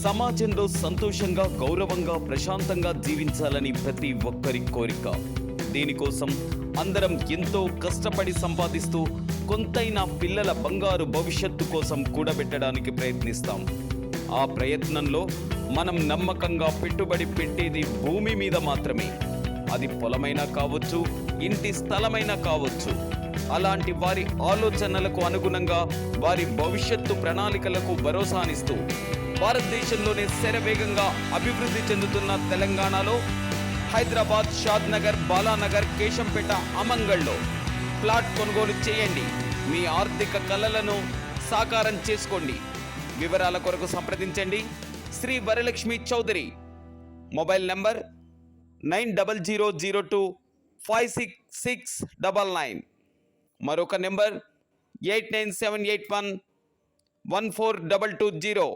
సమాజంలో సంతోషంగా, గౌరవంగా, ప్రశాంతంగా జీవించాలని ప్రతి ఒక్కరి కోరిక. దీనికోసం అందరం ఎంతో కష్టపడి సంపాదిస్తూ కొంతైనా పిల్లల బంగారు భవిష్యత్తు కోసం కూడబెట్టడానికి ప్రయత్నిస్తాం. ఆ ప్రయత్నంలో మనం నమ్మకంగా పెట్టుబడి పెట్టేది భూమి మీద మాత్రమే. అది పొలమైనా కావచ్చు, ఇంటి స్థలమైనా కావచ్చు. అలాంటి వారి ఆలోచనలకు అనుగుణంగా వారి భవిష్యత్తు ప్రణాళికలకు భరోసానిస్తూ భారతదేశంలోనే శరవేగంగా అభివృద్ధి చెందుతున్న తెలంగాణలో హైదరాబాద్, షాద్నగర్, బాలానగర్, కేశంపేట, అమంగళ్లో ప్లాట్ కొనుగోలు చేయండి. మీ ఆర్థిక కలలను సాకారం చేసుకోండి. వివరాల కొరకు సంప్రదించండి శ్రీ వరలక్ష్మి చౌదరి. Mobile number 9000256699. మరొక నెంబర్ 8978114220.